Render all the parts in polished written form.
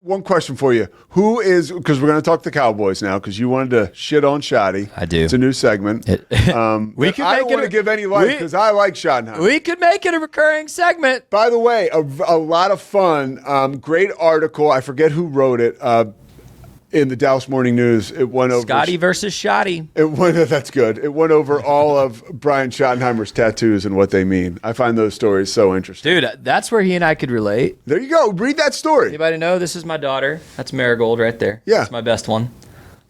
One question for you. Who is, because we're going to talk the Cowboys now, because you wanted to shit on Schotty. I do. It's a new segment. I don't want to give any life because I like Schottenheimer. We could make it a recurring segment. By the way, a lot of fun. Great article. I forget who wrote it. In the Dallas Morning News, it went over Scotty versus Scotty. That's good. It went over all of Brian Schottenheimer's tattoos and what they mean. I find those stories so interesting. Dude, that's where he and I could relate. There you go. Read that story. Anybody know? This is my daughter. That's Marigold right there. Yeah. That's my best one.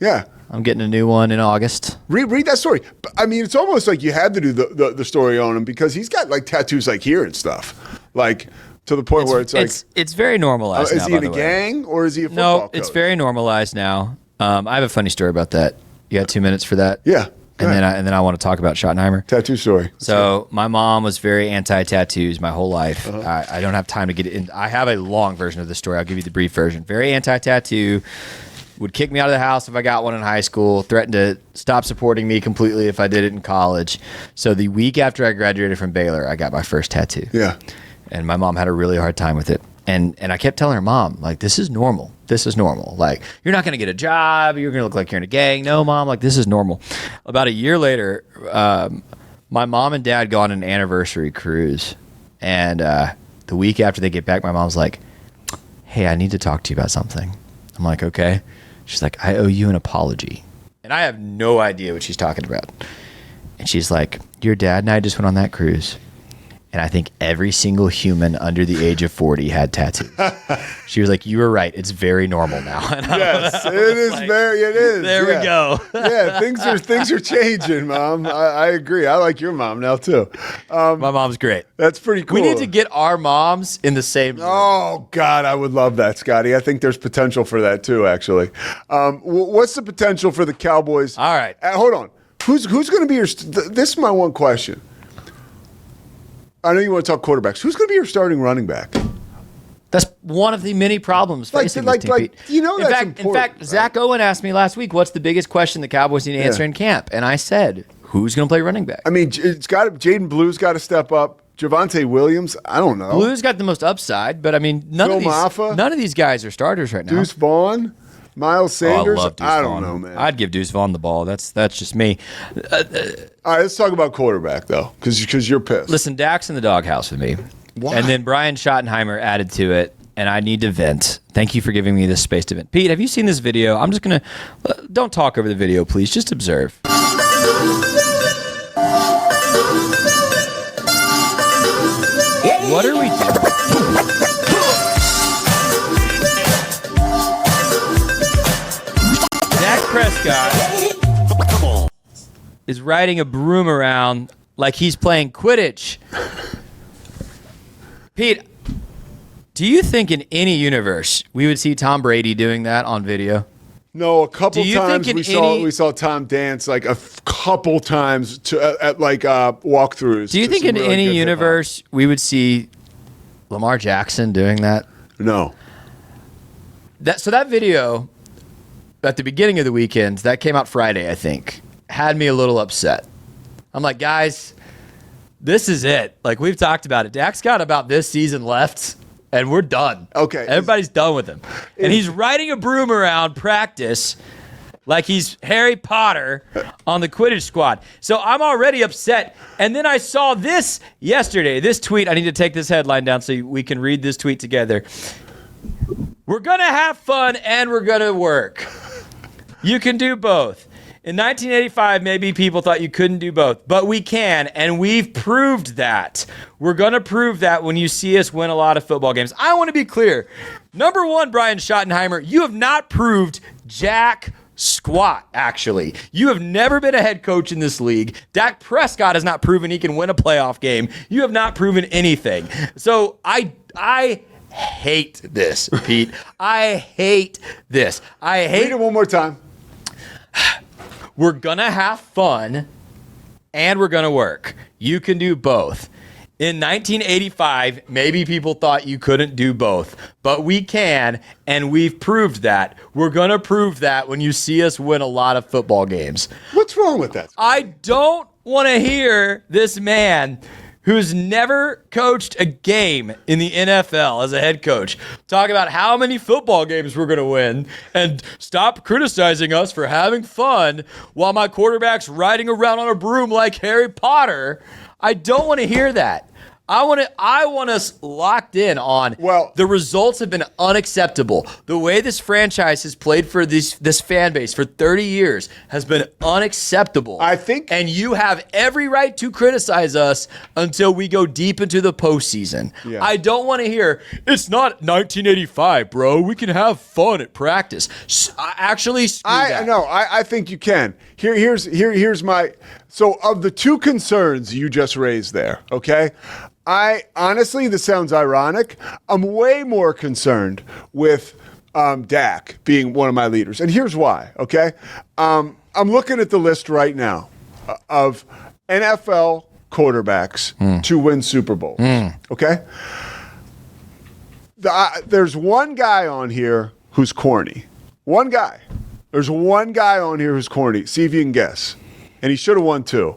Yeah. I'm getting a new one in August. Read that story. I mean, it's almost like you had to do the story on him because he's got like tattoos like here and stuff. Like to the point where it's like... It's very normalized now, is he in a gang or is he a football coach? No, it's very normalized now. I have a funny story about that. You got 2 minutes for that? Yeah. And then I want to talk about Schottenheimer. Tattoo story. So my mom was very anti-tattoos my whole life. I don't have time to get in. I have a long version of the story. I'll give you the brief version. Very anti-tattoo. Would kick me out of the house if I got one in high school. Threatened to stop supporting me completely if I did it in college. So the week after I graduated from Baylor, I got my first tattoo. Yeah. And my mom had a really hard time with it. And I kept telling her, Mom, like, this is normal. This is normal. Like, you're not going to get a job. You're going to look like you're in a gang. No, Mom, like, this is normal. About a year later, my mom and dad go on an anniversary cruise. And the week after they get back, my mom's like, hey, I need to talk to you about something. I'm like, okay. She's like, I owe you an apology. And I have no idea what she's talking about. And she's like, your dad and I just went on that cruise. And I think every single human under the age of 40 had tattoos. She was like, you were right. It's very normal now. Yes, it is like, it is. There we go. Yeah, things are changing, Mom. I agree. I like your mom now, too. My mom's great. That's pretty cool. We need to get our moms in the same room. Oh, God, I would love that, Scotty. I think there's potential for that, too, actually. What's the potential for the Cowboys? All right. Hold on. Who's going to be your this is my one question. I know you want to talk quarterbacks. Who's going to be your starting running back? That's one of the many problems facing this team, Pete. You know that's important. In fact, Zach Owen asked me last week, what's the biggest question the Cowboys need to answer in camp? And I said, who's going to play running back? I mean, Jaden Blue's got to step up. Javonte Williams, I don't know. Blue's got the most upside, but I mean, none of these guys are starters right now. Deuce Vaughn, Miles Sanders. I love Deuce I Vaughn. don't know, man. I'd give Deuce Vaughn the ball. That's just me. All right, let's talk about quarterback, though, because you're pissed. Listen, Dak's in the doghouse with me. Why? And then Brian Schottenheimer added to it, and I need to vent. Thank you for giving me this space to vent. Pete, have you seen this video? I'm just going to... don't talk over the video, please. Just observe. What are we doing? Dak Prescott is riding a broom around like he's playing Quidditch. Pete, do you think in any universe we would see Tom Brady doing that on video? No, a couple times we saw Tom dance like a couple times at walkthroughs. Do you think in really any universe we would see Lamar Jackson doing that? No. So that video at the beginning of the weekend, that came out Friday, I think, had me a little upset. I'm like, guys, this is it. Like, we've talked about it. Dak's got about this season left, and we're done. Okay. Everybody's done with him. And he's riding a broom around practice like he's Harry Potter on the Quidditch squad. So I'm already upset. And then I saw this yesterday, this tweet. I need to take this headline down so we can read this tweet together. We're going to have fun and we're going to work. You can do both. In 1985, maybe people thought you couldn't do both, but we can, and we've proved that. We're going to prove that when you see us win a lot of football games. I want to be clear. Number one, Brian Schottenheimer, you have not proved jack squat, actually. You have never been a head coach in this league. Dak Prescott has not proven he can win a playoff game. You have not proven anything. So I hate this, Pete. I hate this. Read it one more time. We're going to have fun and we're going to work. You can do both. In 1985, maybe people thought you couldn't do both, but we can, and we've proved that. We're going to prove that when you see us win a lot of football games. What's wrong with that? I don't want to hear this man who's never coached a game in the NFL as a head coach, talk about how many football games we're going to win and stop criticizing us for having fun while my quarterback's riding around on a broom like Harry Potter. I don't want to hear that. I want us locked in on the results have been unacceptable. The way this franchise has played for this fan base for 30 years has been unacceptable. I think, and you have every right to criticize us until we go deep into the postseason. Yeah. I don't want to hear it's not 1985, bro. We can have fun at practice. Actually, screw that. No, I think you can. Here's my. So of the two concerns you just raised there, okay? I honestly, this sounds ironic. I'm way more concerned with Dak being one of my leaders. And here's why, okay? I'm looking at the list right now of NFL quarterbacks to win Super Bowls, okay? There's one guy on here who's corny. One guy. There's one guy on here who's corny. See if you can guess. And he should have won 2.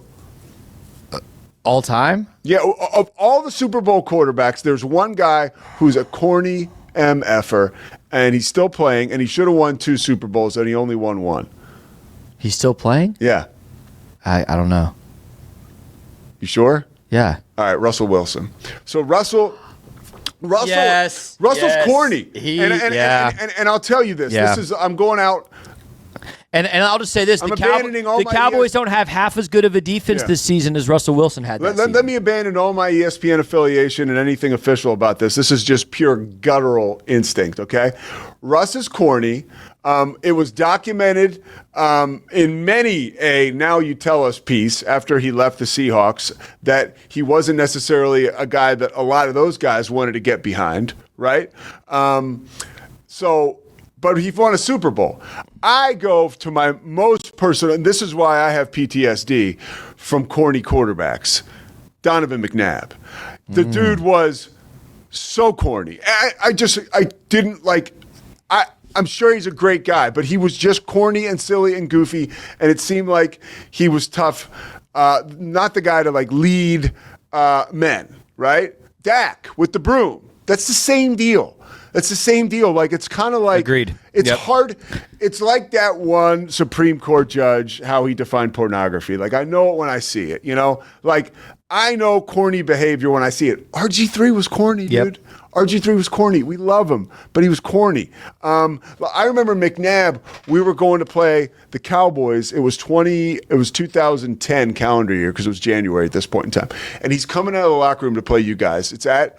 All time? Yeah, of all the Super Bowl quarterbacks, there's one guy who's a corny MFer, and he's still playing, and he should have won 2 Super Bowls, and he only won 1. He's still playing? Yeah. I don't know. You sure? Yeah. All right, Russell Wilson. So Russell's yes, corny. And I'll tell you this. Yeah. I'm going out. And I'll just say this: the Cowboys don't have half as good of a defense this season as Russell Wilson had. Let me abandon all my ESPN affiliation and anything official about this. This is just pure guttural instinct. Okay, Russ is corny. It was documented in many a Now You Tell Us piece after he left the Seahawks that he wasn't necessarily a guy that a lot of those guys wanted to get behind. Right. But he won a Super Bowl. I go to my most personal, and this is why I have PTSD from corny quarterbacks. Donovan McNabb. The dude was so corny. I didn't like, I'm sure he's a great guy, but he was just corny and silly and goofy, and it seemed like he was tough. Not the guy to like lead men, right? Dak with the broom. That's the same deal. It's the same deal. Like, it's kind of like, agreed. It's hard. It's like that one Supreme Court judge, how he defined pornography. Like, I know it when I see it, you know? Like, I know corny behavior when I see it. RG3 was corny, dude. RG3 was corny. We love him, but he was corny. I remember McNabb, we were going to play the Cowboys. It was 2010 calendar year because it was January at this point in time. And he's coming out of the locker room to play you guys. It's at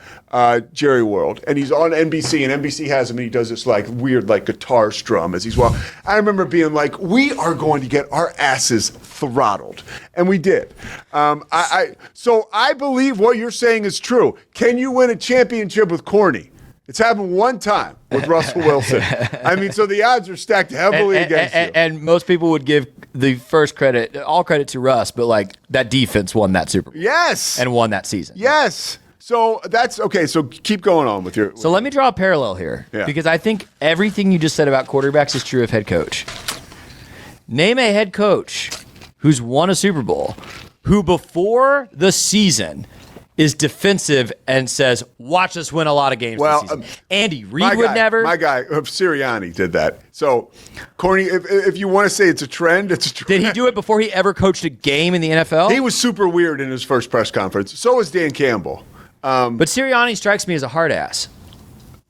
Jerry World. And he's on NBC, and NBC has him, and he does this like weird like guitar strum as he's walking. I remember being like, we are going to get our asses throttled. And we did. So I believe what you're saying is true. Can you win a championship with corny? It's happened one time with Russell Wilson. I mean, so the odds are stacked heavily against you. And most people would give the first credit, all credit to Russ, but like that defense won that Super Bowl. Yes. And won that season. Yes. So that's okay. So keep going on with your. So let me draw a parallel here because I think everything you just said about quarterbacks is true of head coach. Name a head coach who's won a Super Bowl who before the season is defensive and says, watch us win a lot of games this season. Andy Reid would never. My guy, Sirianni, did that. So, corny, if you want to say it's a trend, it's a trend. Did he do it before he ever coached a game in the NFL? He was super weird in his first press conference. So was Dan Campbell. But Sirianni strikes me as a hard ass.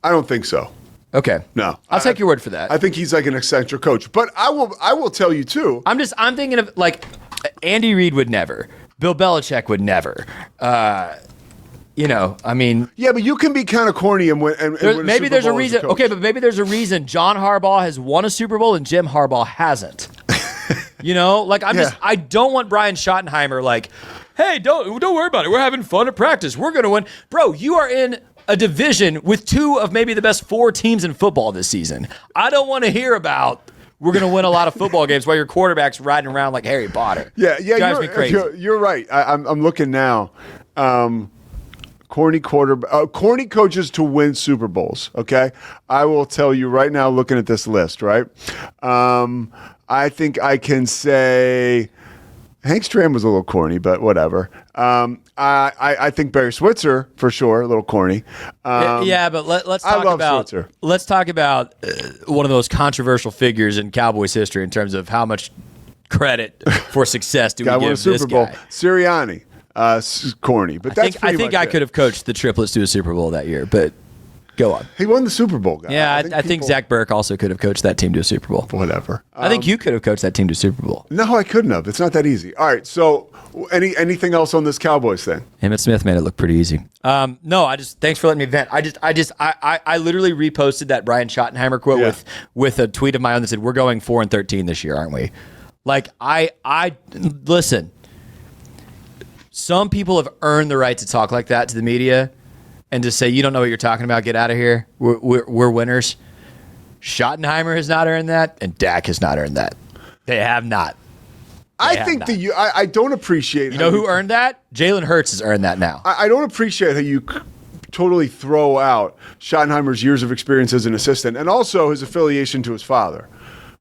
I don't think so. Okay. No. I'll take your word for that. I think he's like an eccentric coach. But I will tell you, too. I'm thinking of, like, Andy Reid would never. Bill Belichick would never. I mean. Yeah, but you can be kind of corny and win maybe there's a reason. Okay, but maybe there's a reason John Harbaugh has won a Super Bowl and Jim Harbaugh hasn't. I don't want Brian Schottenheimer like, hey, don't worry about it. We're having fun at practice. We're going to win. Bro, you are in a division with 2 of maybe the best 4 teams in football this season. I don't want to hear about we're going to win a lot of football games while your quarterback's riding around like Harry Potter. Yeah, drives me crazy. You're right. I'm looking now. Corny coaches to win Super Bowls. Okay, I will tell you right now. Looking at this list, right? I think I can say Hank Stram was a little corny, but whatever. I think Barry Switzer for sure, a little corny. Yeah, but let's talk about Switzer. let's talk about one of the most controversial figures in Cowboys history in terms of how much credit for success do we Guy give won a Super this Bowl. guy. Sirianni, corny, but that's I think I could have coached the triplets to a Super Bowl that year, but go on. He won the Super Bowl, guy. Yeah, I think Zach Burke also could have coached that team to a Super Bowl. Whatever. I think you could have coached that team to a Super Bowl. No, I couldn't have. It's not that easy. All right. So, anything else on this Cowboys thing? Emmett Smith made it look pretty easy. No, thanks for letting me vent. I literally reposted that Brian Schottenheimer quote with a tweet of my own that said, "We're going 4-13 this year, aren't we?" Like I listen. Some people have earned the right to talk like that to the media and to say, "You don't know what you're talking about. Get out of here. We're winners." Schottenheimer has not earned that, and Dak has not earned that. They have not. I think that I don't appreciate. You know who earned that? Jalen Hurts has earned that now. I don't appreciate how you totally throw out Schottenheimer's years of experience as an assistant and also his affiliation to his father,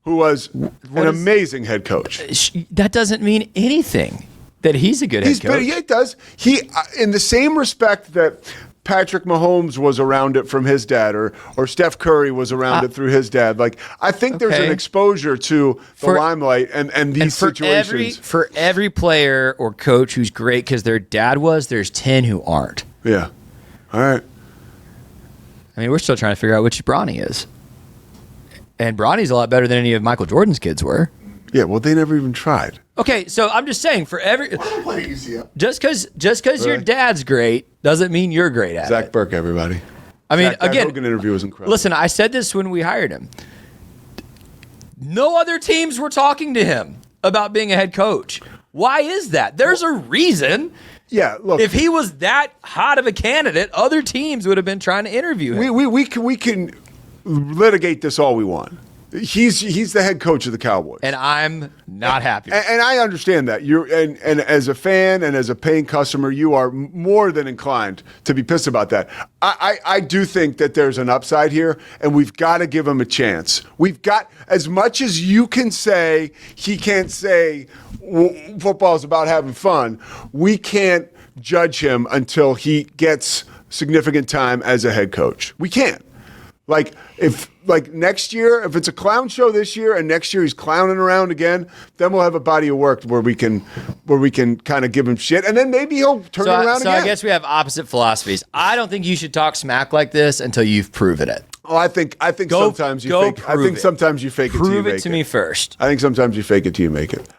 who was an amazing head coach. That doesn't mean anything. That he's a good head coach. Yeah, it does. He, in the same respect that Patrick Mahomes was around it from his dad, or Steph Curry was around it through his dad. Like, I think there's an exposure to the limelight and these situations. For every player or coach who's great because their dad was, there's 10 who aren't. Yeah. All right. I mean, we're still trying to figure out which Bronny is. And Bronny's a lot better than any of Michael Jordan's kids were. Yeah, well, they never even tried. Okay, so I'm just saying, for every just because your dad's great doesn't mean you're great at it. Zach Burke, everybody. I mean, That again, Hogan interview was incredible. Listen, I said this when we hired him. No other teams were talking to him about being a head coach. Why is that? There's a reason. Yeah, look. If he was that hot of a candidate, other teams would have been trying to interview him. We can litigate this all we want. He's the head coach of the Cowboys, And I'm not happy. and I understand that and as a fan and as a paying customer, you are more than inclined to be pissed about that. I do think that there's an upside here, and we've got to give him a chance. We've got, as much as you can say he can't say football is about having fun, we can't judge him until he gets significant time as a head coach. We can't. If next year, if it's a clown show this year and next year he's clowning around again, then we'll have a body of work where we can kind of give him shit, and then maybe he'll turn it around again. So I guess we have opposite philosophies. I don't think you should talk smack like this until you've proven it. Oh, I think sometimes you fake. I think sometimes you fake it till you make it. Prove it to me first. I think sometimes you fake it till you make it.